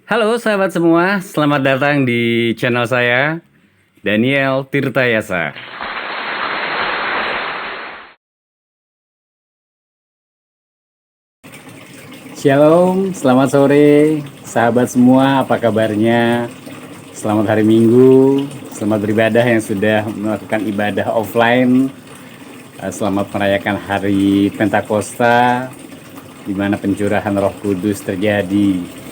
Halo sahabat semua, selamat datang di channel saya, Daniel Tirtayasa. Shalom, selamat sore sahabat semua, apa kabarnya? Selamat hari Minggu, selamat beribadah yang sudah melakukan ibadah offline. Selamat merayakan hari Pentakosta, di mana pencurahan Roh Kudus terjadi.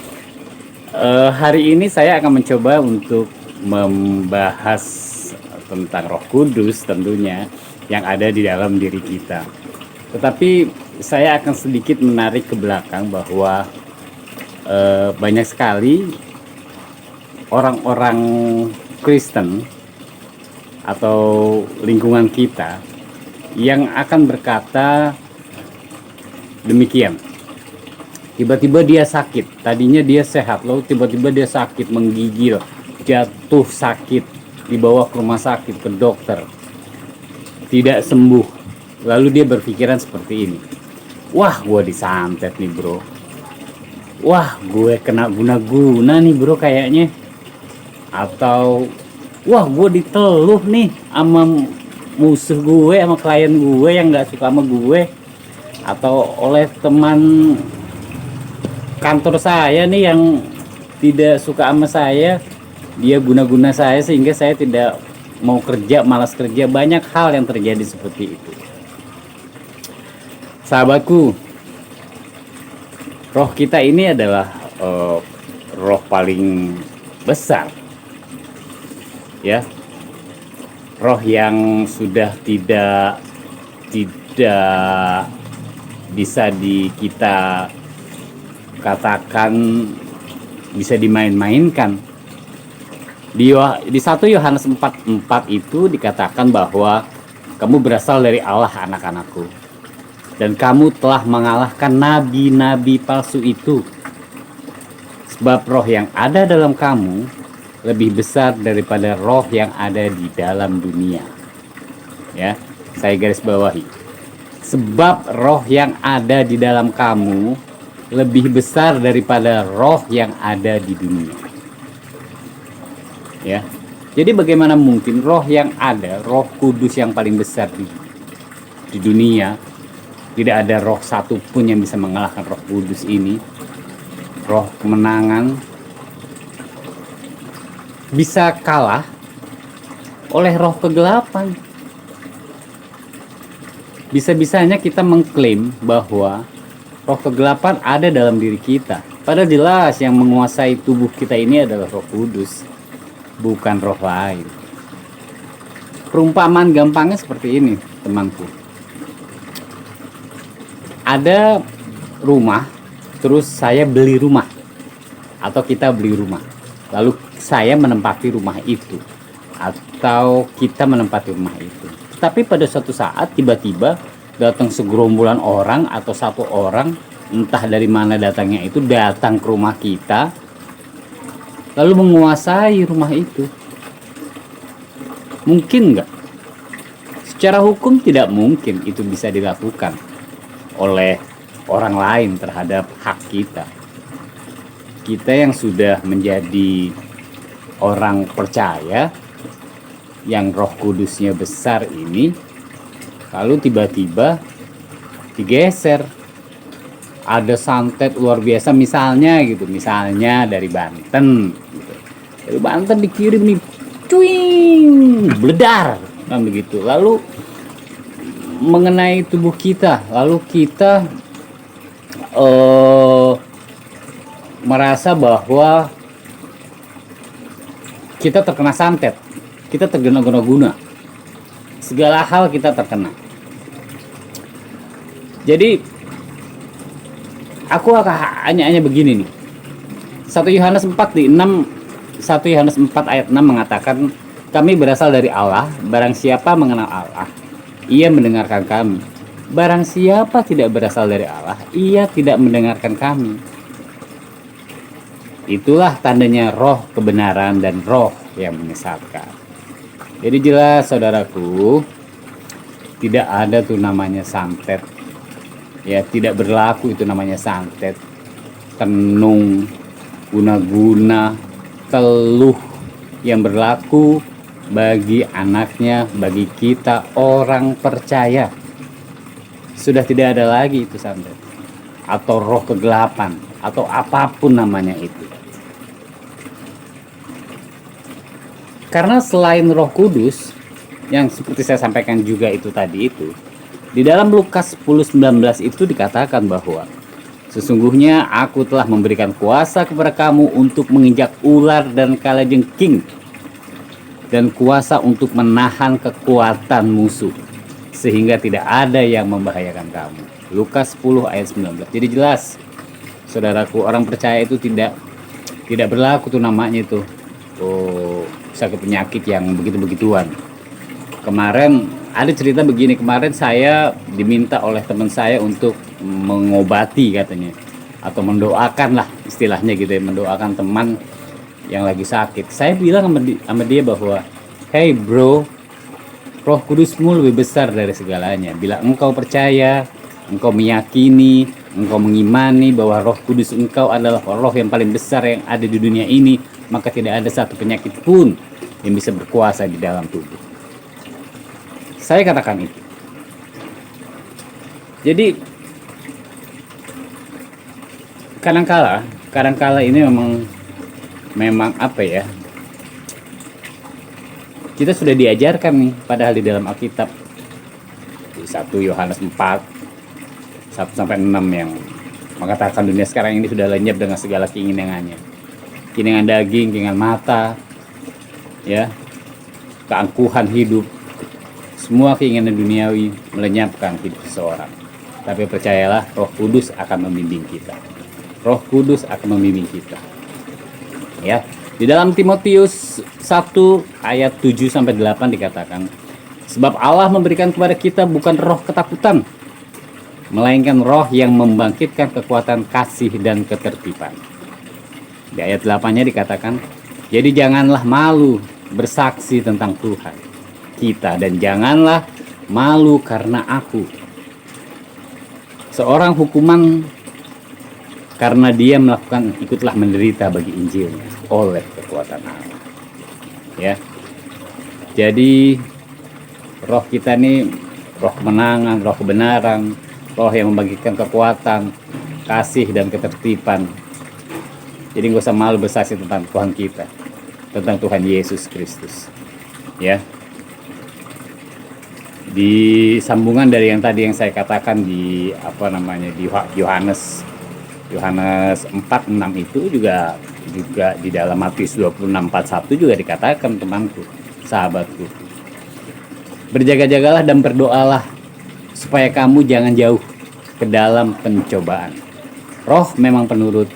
Hari ini saya akan mencoba untuk membahas tentang Roh Kudus tentunya yang ada di dalam diri kita. Tetapi saya akan sedikit menarik ke belakang bahwa banyak sekali orang-orang Kristen atau lingkungan kita yang akan berkata demikian. Tiba-tiba dia sakit, tadinya dia sehat, lalu tiba-tiba dia sakit, menggigil, jatuh sakit, dibawa ke rumah sakit, ke dokter, tidak sembuh. Lalu dia berpikiran seperti ini, wah gue disantet nih bro, wah gue kena guna-guna nih bro kayaknya, atau wah gue diteluh nih sama musuh gue, sama klien gue yang gak suka sama gue, atau oleh teman kantor saya nih yang tidak suka sama saya, dia guna-guna saya sehingga saya tidak mau kerja, malas kerja. Banyak hal yang terjadi seperti itu. Sahabatku, roh kita ini adalah roh paling besar, ya, roh yang sudah tidak bisa kita katakan bisa dimain-mainkan. Di 1 Yohanes 4:4 itu dikatakan bahwa kamu berasal dari Allah anak-anakku, dan kamu telah mengalahkan nabi-nabi palsu itu, sebab roh yang ada dalam kamu lebih besar daripada roh yang ada di dalam dunia. Ya, saya garis bawahi, sebab roh yang ada di dalam kamu lebih besar daripada roh yang ada di dunia. Ya. Jadi bagaimana mungkin roh yang ada, Roh Kudus yang paling besar di dunia, tidak ada roh satu pun yang bisa mengalahkan Roh Kudus ini, roh kemenangan, bisa kalah oleh roh kegelapan. Bisa-bisanya kita mengklaim bahwa roh kegelapan ada dalam diri kita. Padahal jelas yang menguasai tubuh kita ini adalah Roh Kudus, bukan roh lain. Perumpamaan gampangnya seperti ini, temanku. Ada rumah, terus saya beli rumah, atau kita beli rumah, lalu saya menempati rumah itu, atau kita menempati rumah itu. Tetapi pada suatu saat tiba-tiba datang segerombolan orang atau satu orang, entah dari mana datangnya itu, datang ke rumah kita lalu menguasai rumah itu. Mungkin nggak? Secara hukum tidak mungkin itu bisa dilakukan oleh orang lain terhadap hak kita. Kita yang sudah menjadi orang percaya yang Roh Kudusnya besar ini, lalu tiba-tiba digeser, ada santet luar biasa misalnya dari Banten gitu. Dari Banten dikirim nih, cuing, bledar kan begitu, lalu mengenai tubuh kita, lalu kita merasa bahwa kita terkena santet, kita terkena guna-guna, segala hal kita terkena. Jadi aku hanya begini nih. 1 Yohanes 4 ayat 6 mengatakan, kami berasal dari Allah, barang siapa mengenal Allah, ia mendengarkan kami. Barang siapa tidak berasal dari Allah, ia tidak mendengarkan kami. Itulah tandanya roh kebenaran dan roh yang menyesatkan. Jadi jelas saudaraku, tidak ada tuh namanya santet. Ya, tidak berlaku itu namanya santet, tenung, guna-guna teluh yang berlaku bagi anaknya, bagi kita orang percaya. Sudah tidak ada lagi itu santet atau roh kegelapan atau apapun namanya itu. Karena selain Roh Kudus yang seperti saya sampaikan juga itu tadi itu, di dalam Lukas 10:19 itu dikatakan bahwa sesungguhnya aku telah memberikan kuasa kepada kamu untuk menginjak ular dan kalajengking, dan kuasa untuk menahan kekuatan musuh, sehingga tidak ada yang membahayakan kamu. Lukas 10 ayat 19. Jadi jelas, saudaraku, orang percaya itu tidak berlaku tuh namanya itu sakit penyakit yang begitu-begituan. Kemarin ada cerita begini, kemarin saya diminta oleh teman saya untuk mengobati katanya, atau mendoakan lah istilahnya gitu ya, mendoakan teman yang lagi sakit. Saya bilang sama dia bahwa, hey bro, Roh Kudusmu lebih besar dari segalanya. Bila engkau percaya, engkau meyakini, engkau mengimani bahwa Roh Kudus engkau adalah roh yang paling besar yang ada di dunia ini, maka tidak ada satu penyakit pun yang bisa berkuasa di dalam tubuh. Saya katakan itu. Jadi kadangkala ini memang apa ya, kita sudah diajarkan nih, padahal di dalam Alkitab di 1 Yohanes 4 1-6 yang mengatakan dunia sekarang ini sudah lenyap dengan segala keinginannya, keinginan daging, keinginan mata, ya, keangkuhan hidup, semua keinginan duniawi melenyapkan hidup seseorang. Tapi percayalah, Roh Kudus akan membimbing kita. Roh Kudus akan membimbing kita. Ya, di dalam Timotius 1 ayat 7-8 dikatakan, sebab Allah memberikan kepada kita bukan roh ketakutan, melainkan roh yang membangkitkan kekuatan kasih dan ketertiban. Di ayat 8-nya dikatakan, jadi janganlah malu bersaksi tentang Tuhan kita, dan janganlah malu karena aku seorang hukuman, karena dia melakukan ikutlah menderita bagi Injilnya oleh kekuatan Allah. Ya, jadi roh kita ini roh kemenangan, roh kebenaran, roh yang membagikan kekuatan, kasih dan ketertiban. Jadi nggak usah malu bersaksi tentang Tuhan kita, tentang Tuhan Yesus Kristus. Ya, di sambungan dari yang tadi yang saya katakan di di Yohanes 4:6 itu juga di dalam Matius 26:41 juga dikatakan, temanku, sahabatku, berjaga-jagalah dan berdoalah supaya kamu jangan jauh ke dalam pencobaan. Roh memang penurut,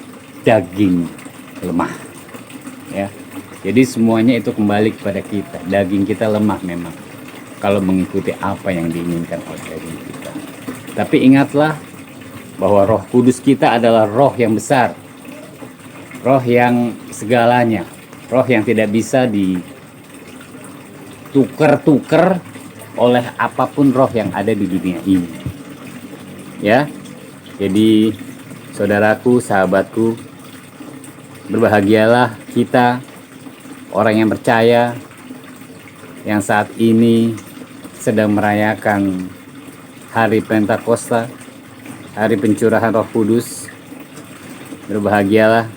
daging lemah. Ya, jadi semuanya itu kembali kepada kita. Daging kita lemah memang kalau mengikuti apa yang diinginkan oleh daging kita. Tapi ingatlah bahwa Roh Kudus kita adalah roh yang besar, roh yang segalanya, roh yang tidak bisa ditukar-tukar oleh apapun roh yang ada di dunia ini. Ya, jadi saudaraku, sahabatku, berbahagialah kita orang yang percaya yang saat ini sedang merayakan hari Pentakosta, hari pencurahan Roh Kudus. Berbahagialah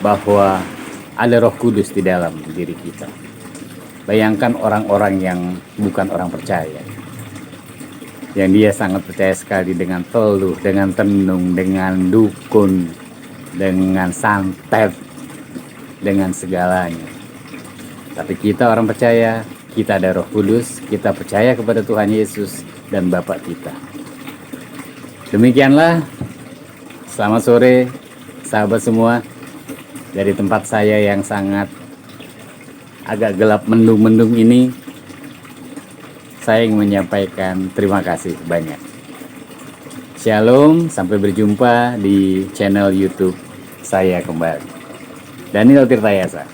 bahwa ada Roh Kudus di dalam diri kita. Bayangkan orang-orang yang bukan orang percaya, yang dia sangat percaya sekali dengan teluh, dengan tenung, dengan dukun, dengan santet, dengan segalanya. Tapi kita orang percaya, kita ada Roh Kudus, kita percaya kepada Tuhan Yesus dan Bapa kita. Demikianlah, selamat sore sahabat semua. Dari tempat saya yang sangat agak gelap mendung-mendung ini, saya ingin menyampaikan terima kasih banyak. Shalom, sampai berjumpa di channel YouTube saya kembali. Daniel Tirtayasa.